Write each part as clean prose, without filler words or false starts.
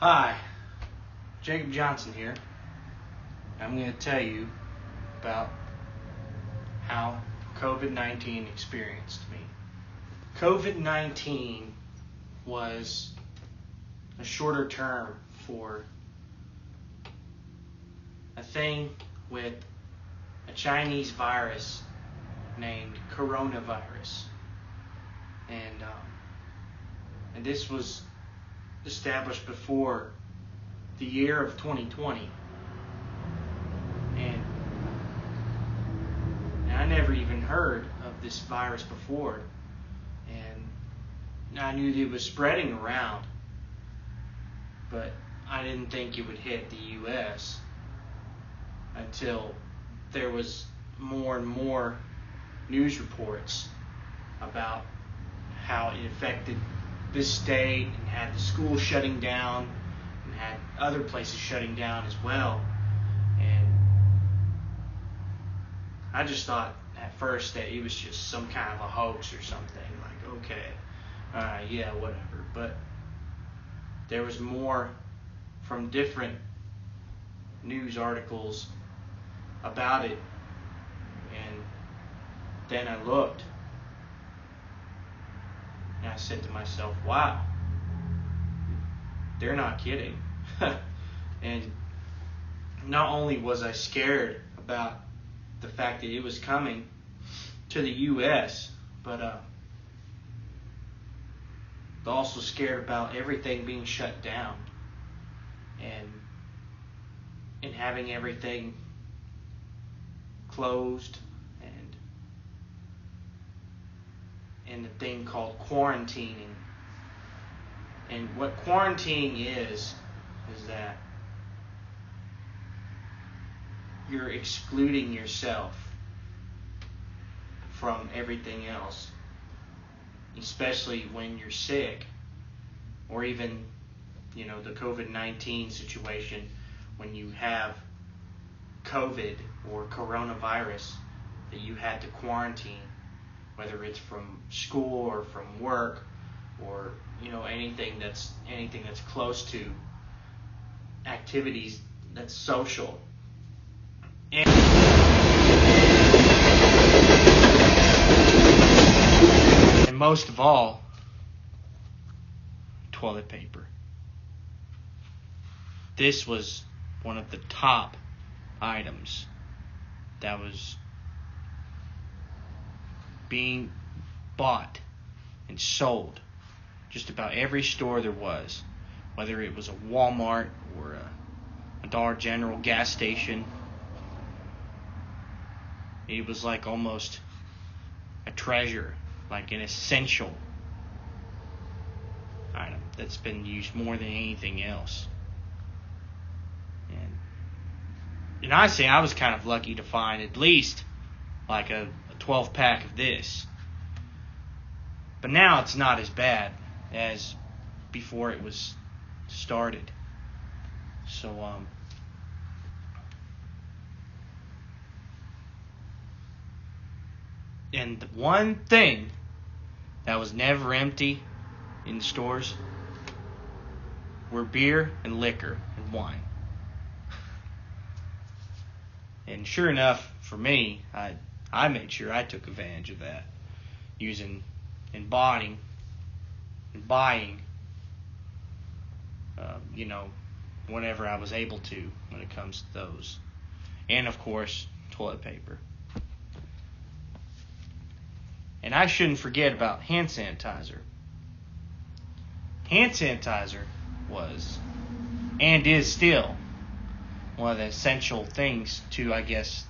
Hi, Jacob Johnson here. I'm going to tell you about how COVID-19 experienced me. COVID-19 was a shorter term for a thing with a Chinese virus named coronavirus. And this was established before the year of 2020. And I never even heard of this virus before. And I knew that it was spreading around, but I didn't think it would hit the U.S. until there was more and more news reports about how it affected this state and had the schools shutting down and had other places shutting down as well. And I just thought at first that it was just some kind of a hoax or something. Like, okay, yeah, whatever. But there was more from different news articles about it. And then I looked. And I said to myself, wow, they're not kidding. And not only was I scared about the fact that it was coming to the U.S., but also scared about everything being shut down and having everything closed, and the thing called quarantining. And what quarantining is that you're excluding yourself from everything else, especially when you're sick, or even, the COVID-19 situation, when you have COVID or coronavirus that you had to quarantine, whether it's from school or from work or anything that's close to activities that's social. And most of all, toilet paper. This was one of the top items that was being bought and sold just about every store there was, whether it was a Walmart or a Dollar General gas station. It was like almost a treasure, like an essential item that's been used more than anything else. And I say I was kind of lucky to find at least like a 12-pack of this. But now it's not as bad as before it was started. So, and the one thing that was never empty in the stores were beer and liquor and wine. And sure enough, for me, I made sure I took advantage of that, using and buying, whatever I was able to when it comes to those. And of course, toilet paper. And I shouldn't forget about hand sanitizer. Hand sanitizer was, and is still, one of the essential things to, I guess,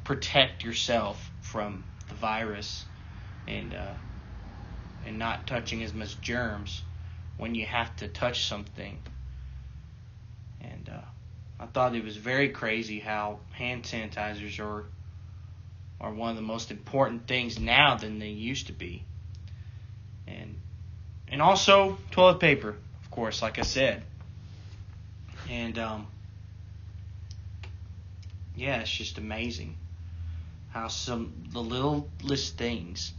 protect yourself from the virus and not touching as much germs when you have to touch something. And I thought it was very crazy how hand sanitizers are one of the most important things now than they used to be. And also toilet paper, of course, like I said. And yeah, it's just amazing how the littlest things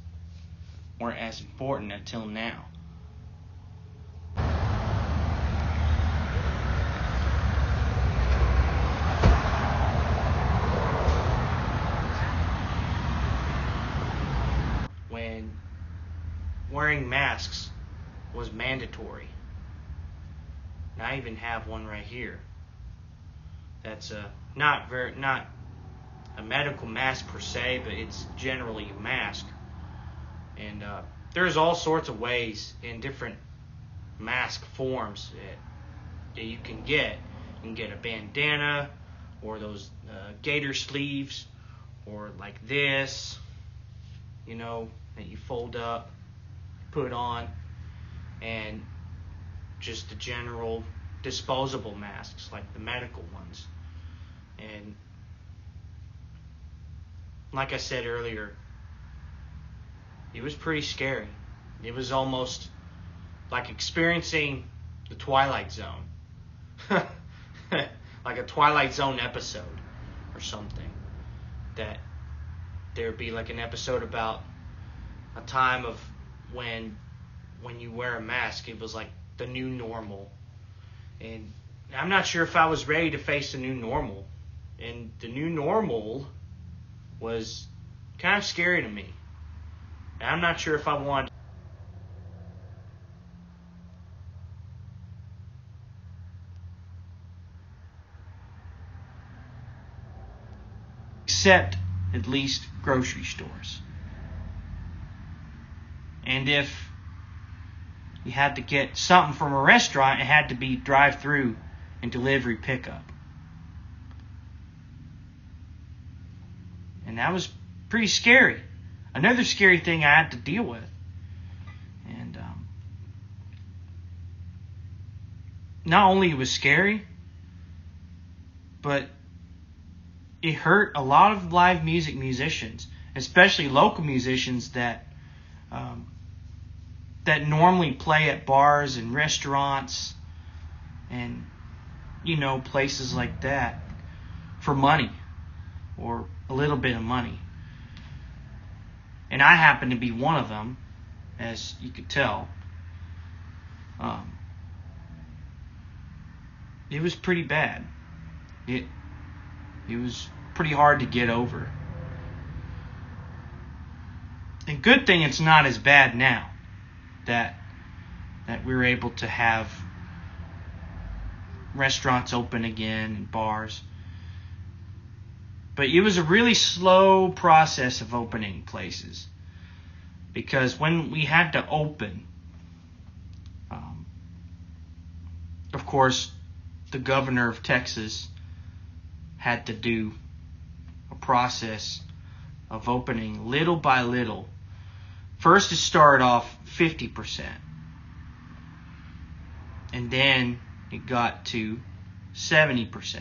weren't as important until now. wearing masks was mandatory. And I even have one right here. That's not a medical mask per se, but it's generally a mask. And there's all sorts of ways in different mask forms that you can get. You can get a bandana, or those gator sleeves, or like this, that you fold up, put on, and just the general disposable masks, like the medical ones. And like I said earlier, it was pretty scary. It was almost like experiencing the Twilight Zone. Like a Twilight Zone episode or something. That there'd be like an episode about a time of when you wear a mask, it was like the new normal. And I'm not sure if I was ready to face the new normal. And the new normal was kind of scary to me. And I'm not sure if I wanted. Except at least grocery stores. And if you had to get something from a restaurant, it had to be drive-through and delivery pickup. And that was pretty scary. Another scary thing I had to deal with. And not only it was scary, but it hurt a lot of live music musicians, especially local musicians that normally play at bars and restaurants and places like that for money or a little bit of money. And I happen to be one of them, as you could tell. It was pretty bad. It was pretty hard to get over. And good thing it's not as bad now that we're able to have restaurants open again and bars. But it was a really slow process of opening places. Because when we had to open, of course, the governor of Texas had to do a process of opening little by little. First, it started off 50%. And then it got to 70%.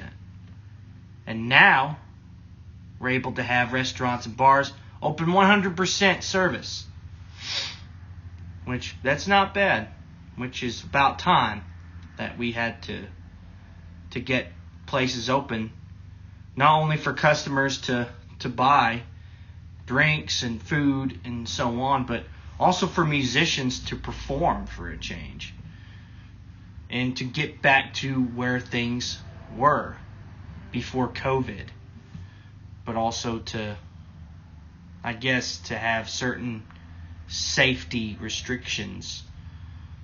And now we're able to have restaurants and bars open 100% service. Which, that's not bad. Which is about time that we had to get places open. Not only for customers to buy drinks and food and so on, but also for musicians to perform for a change. And to get back to where things were before COVID. But also to have certain safety restrictions,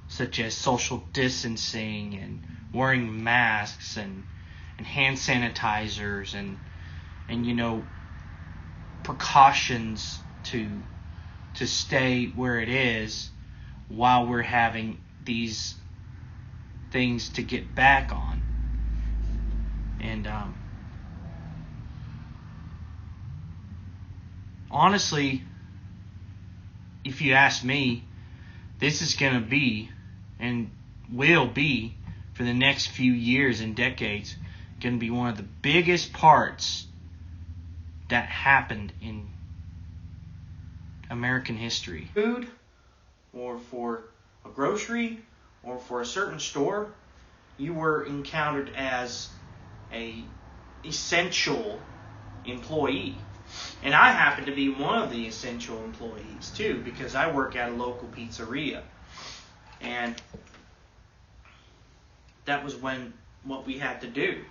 such as social distancing and wearing masks and hand sanitizers and precautions to stay where it is while we're having these things to get back on. And honestly, if you ask me, this is going to be and will be for the next few years and decades going to be one of the biggest parts that happened in American history. Food, or for a grocery, or for a certain store, you were encountered as a essential employee. And I happen to be one of the essential employees too, because I work at a local pizzeria. And that was what we had to do.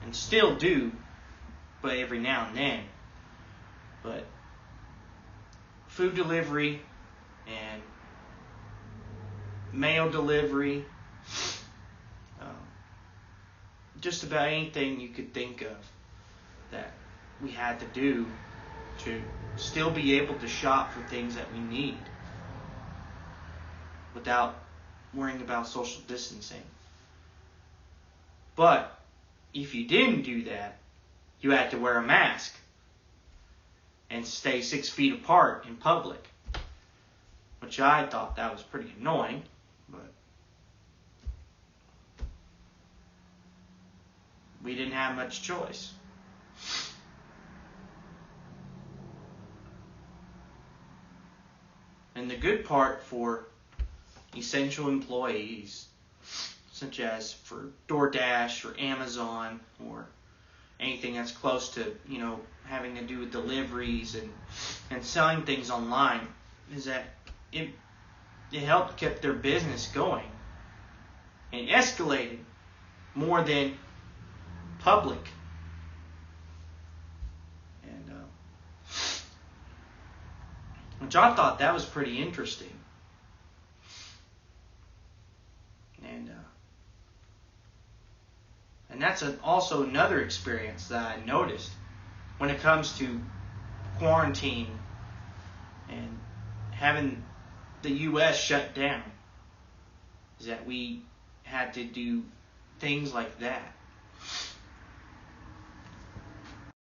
And still do, but every now and then. But food delivery and mail delivery, just about anything you could think of that we had to do to still be able to shop for things that we need without worrying about social distancing. But if you didn't do that, you had to wear a mask and stay 6 feet apart in public, which I thought that was pretty annoying, but we didn't have much choice. And the good part for essential employees, such as for DoorDash or Amazon or anything that's close to, having to do with deliveries and selling things online, is that it helped keep their business going and escalated more than public. And which I thought that was pretty interesting. And that's also another experience that I noticed when it comes to quarantine and having the U.S. shut down, is that we had to do things like that.